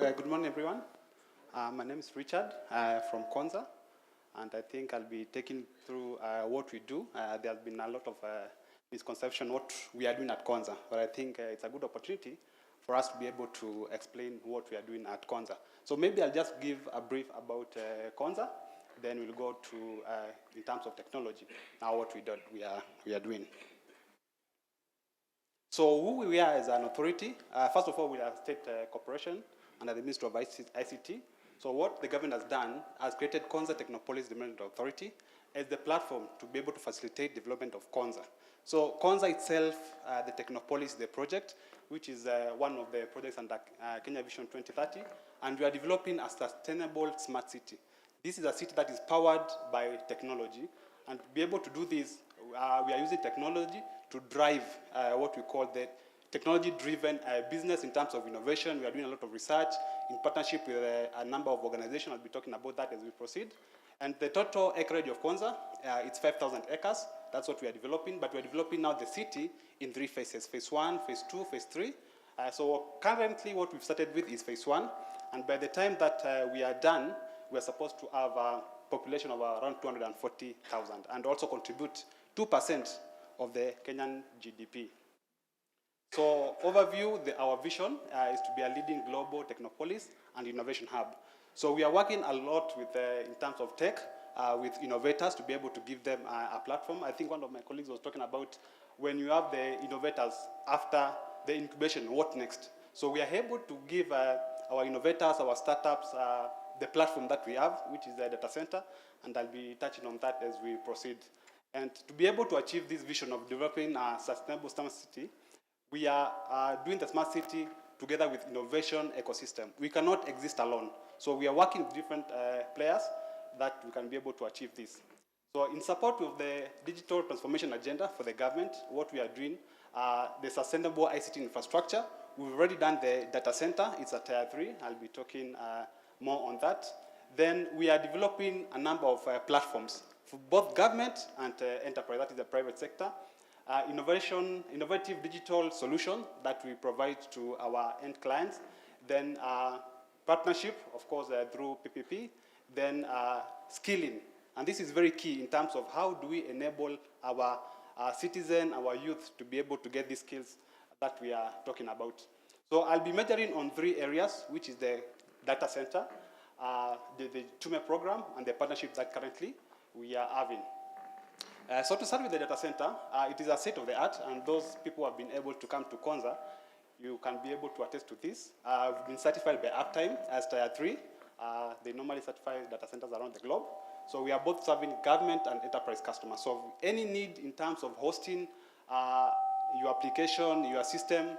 Good morning, everyone. My name is Richard from Konza, and I think I'll be taking through what we do. There's been a lot of misconception what we are doing at Konza, but I think it's a good opportunity for us to be able to explain what we are doing at Konza. So maybe I'll just give a brief about Konza, then we'll go to, in terms of technology, now what we are doing. So who we are as an authority, first of all, we are a state corporation under the Ministry of ICT. So what the government has done has created Konza Technopolis Development Authority as the platform to be able to facilitate development of Konza. So Konza itself, the Technopolis, the project, which is one of the projects under Kenya Vision 2030, and we are developing a sustainable smart city. This is a city that is powered by technology, and to be able to do this, we are using technology to drive what we call the technology-driven business in terms of innovation. We are doing a lot of research in partnership with a number of organizations. I'll be talking about that as we proceed. And the total acreage of Konza, it's 5,000 acres. That's what we are developing, but we're developing now the city in 3 phases, phase 1, phase 2, phase 3. So currently what we've started with is phase 1, and by the time that we are done, we're supposed to have a population of around 240,000 and also contribute 2% of the Kenyan GDP. So overview, our vision is to be a leading global technopolis and innovation hub. So we are working a lot with, in terms of tech, with innovators to be able to give them a platform. I think one of my colleagues was talking about when you have the innovators after the incubation, what next? So we are able to give our innovators, our startups, the platform that we have, which is the data center, and I'll be touching on that as we proceed. And to be able to achieve this vision of developing a sustainable smart city, we are doing the smart city together with innovation ecosystem. We cannot exist alone. So we are working with different players that we can be able to achieve this. So in support of the digital transformation agenda for the government, what we are doing, the sustainable ICT infrastructure, we've already done the data center. It's at Tier 3. I'll be talking more on that. Then we are developing a number of platforms for both government and enterprise, that is the private sector. Innovative digital solution that we provide to our end clients. Then partnership, of course, through PPP. Then skilling. And this is very key in terms of how do we enable our citizen, our youth to be able to get these skills that we are talking about. So I'll be measuring on 3 areas, which is the data center, the TUME program, and the partnership that currently we are having. So to start with the data center, it is a state of the art, and those people who have been able to come to Konza, you can be able to attest to this. We've been certified by Uptime as Tier 3. They normally certify data centers around the globe. So we are both serving government and enterprise customers. So any need in terms of hosting your application, your system,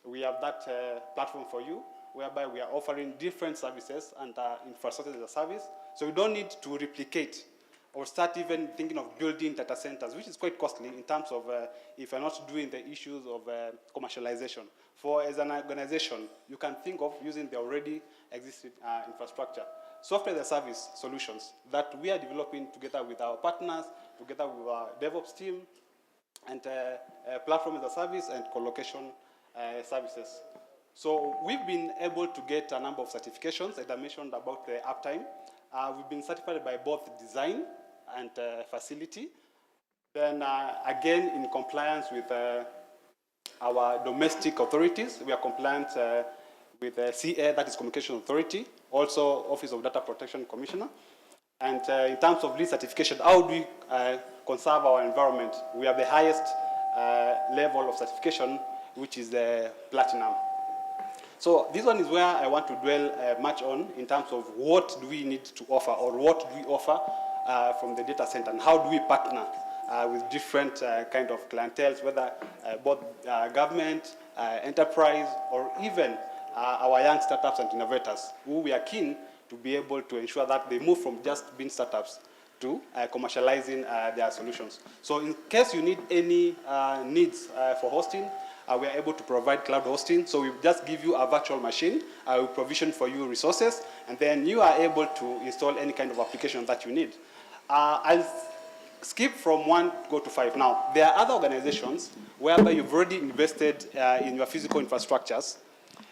we have that platform for you, whereby we are offering different services and infrastructure as a service. So you don't need to replicate or start even thinking of building data centers, which is quite costly in terms of if you're not doing the issues of commercialization. For as an organization, you can think of using the already existing infrastructure. Software as a service solutions that we are developing together with our partners, together with our DevOps team, and platform as a service and co-location services. So we've been able to get a number of certifications, as I mentioned about the uptime. We've been certified by both design and facility. Then again, in compliance with our domestic authorities, we are compliant with CA, that is Communication Authority, also Office of Data Protection Commissioner. And in terms of lead certification, how do we conserve our environment? We have the highest level of certification, which is the platinum. So this one is where I want to dwell much on in terms of what do we need to offer, or what do we offer from the data center, and how do we partner with different kind of clienteles, whether both government, enterprise, or even our young startups and innovators, who we are keen to be able to ensure that they move from just being startups to commercializing their solutions. So in case you need any needs for hosting, we are able to provide cloud hosting. So we just give you a virtual machine, we provision for you resources, and then you are able to install any kind of application that you need. I'll skip from 1 go to 5 now. There are other organizations whereby you've already invested in your physical infrastructures.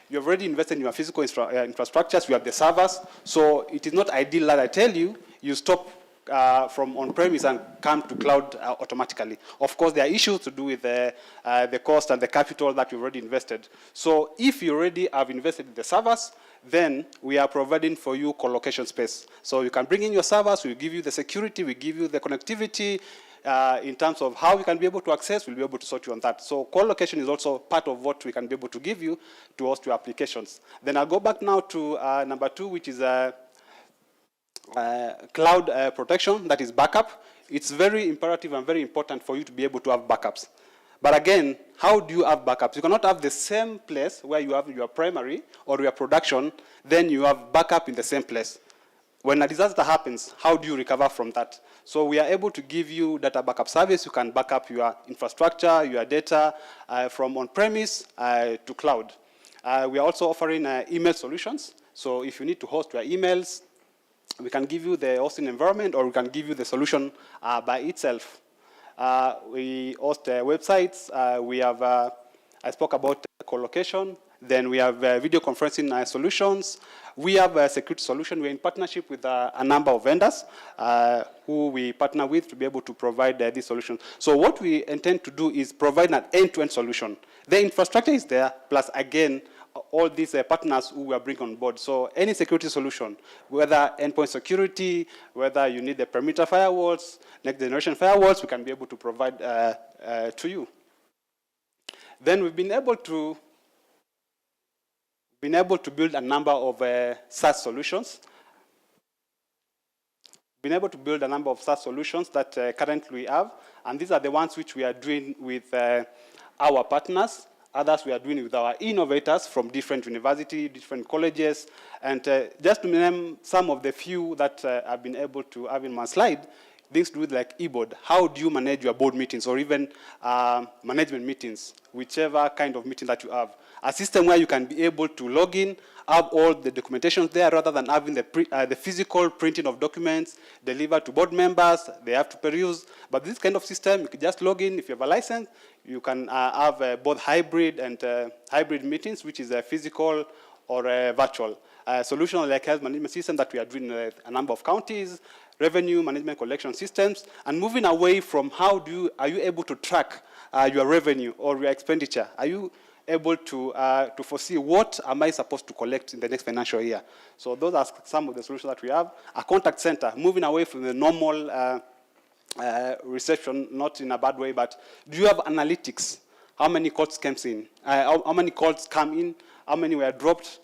you've already invested in your physical infrastructures, you have the servers, so it is not ideal that I tell you, you stop from on-premise and come to cloud automatically. Of course, there are issues to do with the cost and the capital that you've already invested. So if you already have invested in the servers, then we are providing for you co-location space. So you can bring in your servers, we'll give you the security, we give you the connectivity. In terms of how you can be able to access, we'll be able to sort you on that. So co-location is also part of what we can be able to give you to host your applications. Then I'll go back now to number 2, which is cloud protection, that is backup. It's very imperative and very important for you to be able to have backups. But again, how do you have backups? You cannot have the same place where you have your primary or your production, then you have backup in the same place. When a disaster happens, how do you recover from that? So we are able to give you data backup service. You can back up your infrastructure, your data from on-premise to cloud. We are also offering email solutions. So if you need to host your emails, we can give you the hosting environment, or we can give you the solution by itself. We host websites. We have, I spoke about co-location. Then we have video conferencing solutions. We have a security solution. We're in partnership with a number of vendors who we partner with to be able to provide these solutions. So what we intend to do is provide an end-to-end solution. The infrastructure is there, plus again, all these partners who we are bringing on board. So any security solution, whether endpoint security, whether you need the perimeter firewalls, next generation firewalls, we can be able to provide to you. Then we've been able to build a number of SaaS solutions. Been able to build a number of SaaS solutions that currently we have, and these are the ones which we are doing with our partners. Others we are doing with our innovators from different universities, different colleges, and just to name some of the few that I've been able to have in my slide, things to do with like e-board. How do you manage your board meetings or even management meetings, whichever kind of meeting that you have? A system where you can be able to log in, have all the documentation there rather than having the physical printing of documents delivered to board members. They have to peruse. But this kind of system, you can just log in. If you have a license, you can have both hybrid and hybrid meetings, which is a physical or a virtual. Solution like health management system that we are doing in a number of counties, revenue management collection systems, and moving away from are you able to track your revenue or your expenditure? Are you able to foresee what am I supposed to collect in the next financial year? So those are some of the solutions that we have. A contact center, moving away from the normal reception, not in a bad way, but do you have analytics? How many calls came in? How many calls come in? How many were dropped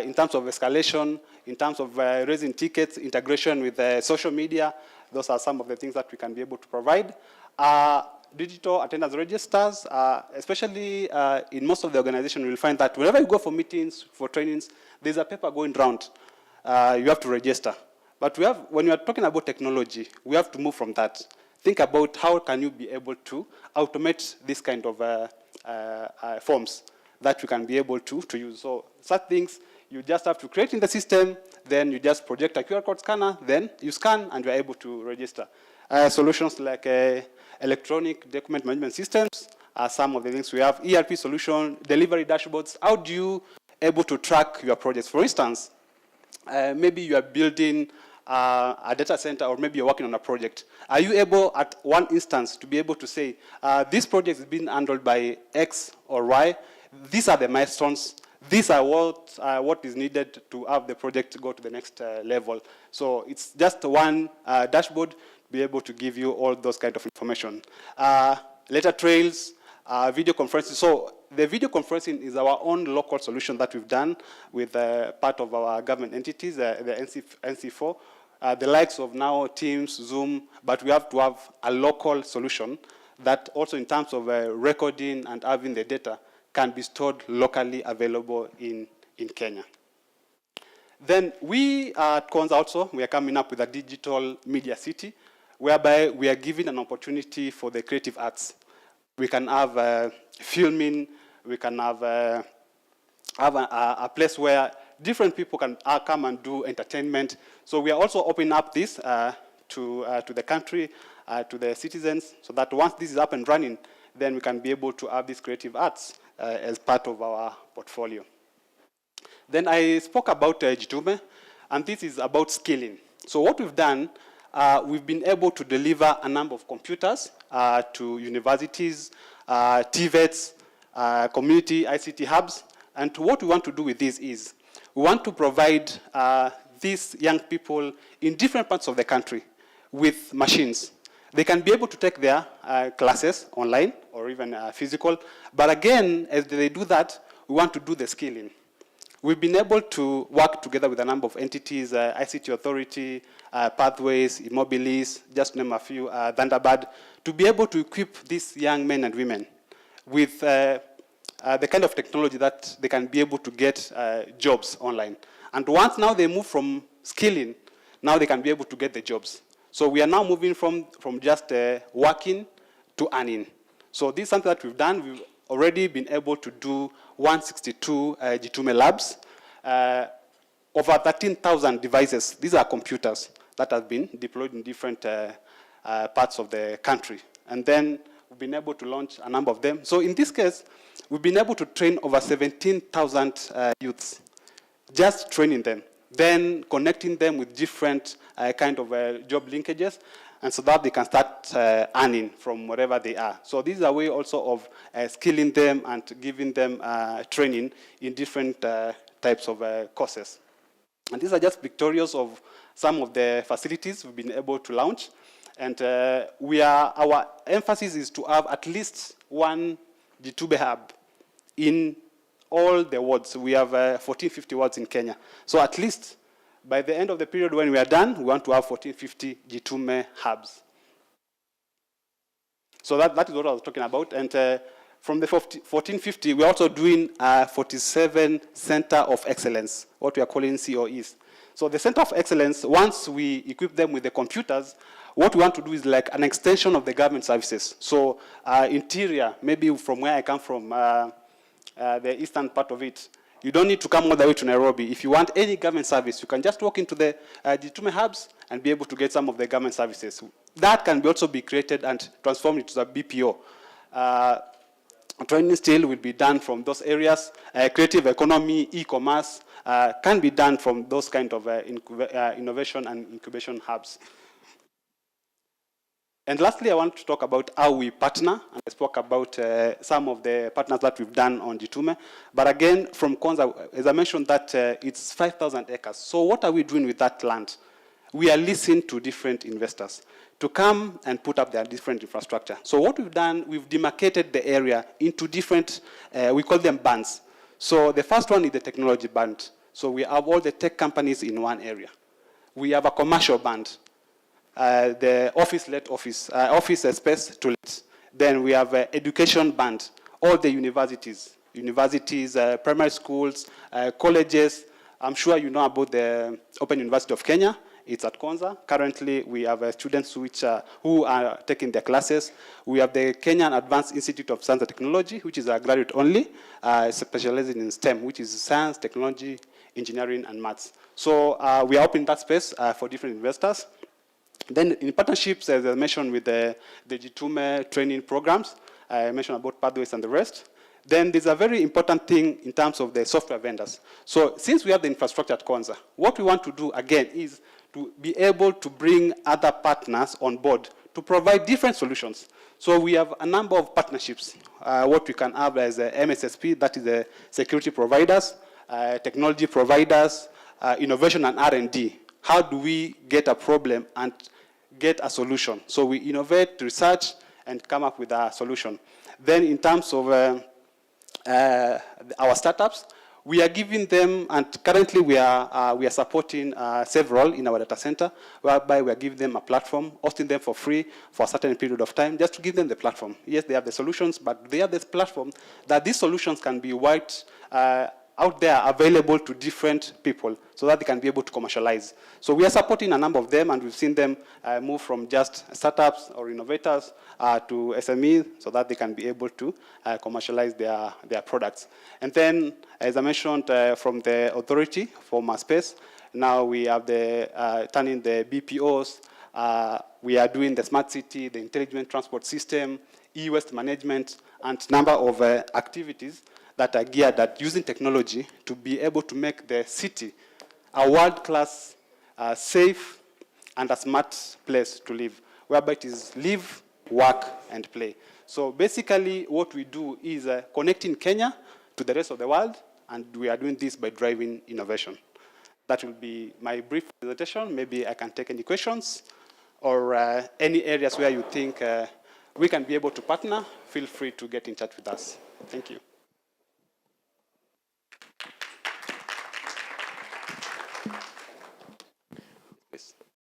in terms of escalation, in terms of raising tickets, integration with social media? Those are some of the things that we can be able to provide. Digital attendance registers, especially in most of the organization, you'll find that whenever you go for meetings, for trainings, there's a paper going round. You have to register. But when you are talking about technology, we have to move from that. Think about how can you be able to automate this kind of forms that you can be able to use. So such things, you just have to create in the system, then you just project a QR code scanner, then you scan and you're able to register. Solutions like electronic document management systems are some of the things we have. ERP solution, delivery dashboards. How do you able to track your projects? For instance, maybe you are building a data center, or maybe you're working on a project. Are you able at one instance to be able to say, this project is being handled by X or Y, these are the milestones, these are what is needed to have the project go to the next level. So it's just one dashboard to be able to give you all those kind of information. Letter trails, video conferencing. So the video conferencing is our own local solution that we've done with part of our government entities, the NC4, the likes of now Teams, Zoom, but we have to have a local solution that also in terms of recording and having the data can be stored locally available in Kenya. Then we at Konza also, we are coming up with a digital media city, whereby we are giving an opportunity for the creative arts. We can have filming, we can have a place where different people can come and do entertainment. So we are also opening up this to the country, to the citizens, so that once this is up and running, then we can be able to have these creative arts as part of our portfolio. Then I spoke about Jitume, and this is about skilling. So what we've done, we've been able to deliver a number of computers to universities, TVETs, community ICT hubs. And what we want to do with this is, we want to provide these young people in different parts of the country with machines. They can be able to take their classes online or even physical. But again, as they do that, we want to do the skilling. We've been able to work together with a number of entities, ICT Authority, Pathways, Immobilis, just to name a few, Thunderbird, to be able to equip these young men and women with the kind of technology that they can be able to get jobs online. And once now they move from skilling, now they can be able to get the jobs. So we are now moving from just working to earning. So this is something that we've done. We've already been able to do 162 Jitume labs, over 13,000 devices. These are computers that have been deployed in different parts of the country. And then we've been able to launch a number of them. So in this case, we've been able to train over 17,000 youths, just training them, then connecting them with different kind of job linkages, and so that they can start earning from wherever they are. So this is a way also of skilling them and giving them training in different types of courses. And these are just pictorials of some of the facilities we've been able to launch. And our emphasis is to have at least one Jitume hub in all the wards. We have 1450 wards in Kenya. So at least by the end of the period when we are done, we want to have 1450 Jitume hubs. So that is what I was talking about. And from the 1450, we're also doing 47 Center of Excellence, what we are calling COEs. So the Center of Excellence, once we equip them with the computers, what we want to do is like an extension of the government services. So interior, maybe from where I come from, the eastern part of it, you don't need to come all the way to Nairobi. If you want any government service, you can just walk into the Jitume hubs and be able to get some of the government services. That can also be created and transformed into a BPO. Training still will be done from those areas. Creative economy, e-commerce can be done from those kind of innovation and incubation hubs. And lastly, I want to talk about how we partner. And I spoke about some of the partners that we've done on Jitume. But again, from Konza, as I mentioned, that it's 5,000 acres. So what are we doing with that land? We are listening to different investors to come and put up their different infrastructure. So what we've done, we've demarcated the area into different, we call them bands. So the first one is the technology band. So we have all the tech companies in one area. We have a commercial band. The office-led office space to let. Then we have education band, all the universities, primary schools, colleges. I'm sure you know about the Open University of Kenya. It's at Konza. Currently, we have students who are taking their classes. We have the Kenyan Advanced Institute of Science and Technology, which is a graduate only, specializing in STEM, which is science, technology, engineering, and maths. So we are opening that space for different investors. Then in partnerships, as I mentioned, with the Jitume training programs, I mentioned about Pathways and the rest. Then there's a very important thing in terms of the software vendors. So since we have the infrastructure at Konza, what we want to do, again, is to be able to bring other partners on board to provide different solutions. So we have a number of partnerships. What we can have as a MSSP, that is the security providers, technology providers, innovation and R&D. How do we get a problem and get a solution? So we innovate, research, and come up with a solution. Then in terms of our startups, we are giving them, and currently we are supporting several in our data center, whereby we are giving them a platform, hosting them for free for a certain period of time, just to give them the platform. Yes, they have the solutions, but they have this platform that these solutions can be out there available to different people so that they can be able to commercialize. So we are supporting a number of them, and we've seen them move from just startups or innovators to SMEs so that they can be able to commercialize their products. And then, as I mentioned, from the authority for my space, now we have turning the BPOs. We are doing the smart city, the intelligent transport system, e-waste management, and number of activities that are geared at using technology to be able to make the city a world-class, safe, and a smart place to live, whereby it is live, work, and play. So basically, what we do is connecting Kenya to the rest of the world, and we are doing this by driving innovation. That will be my brief presentation. Maybe I can take any questions or any areas where you think we can be able to partner. Feel free to get in touch with us. Thank you.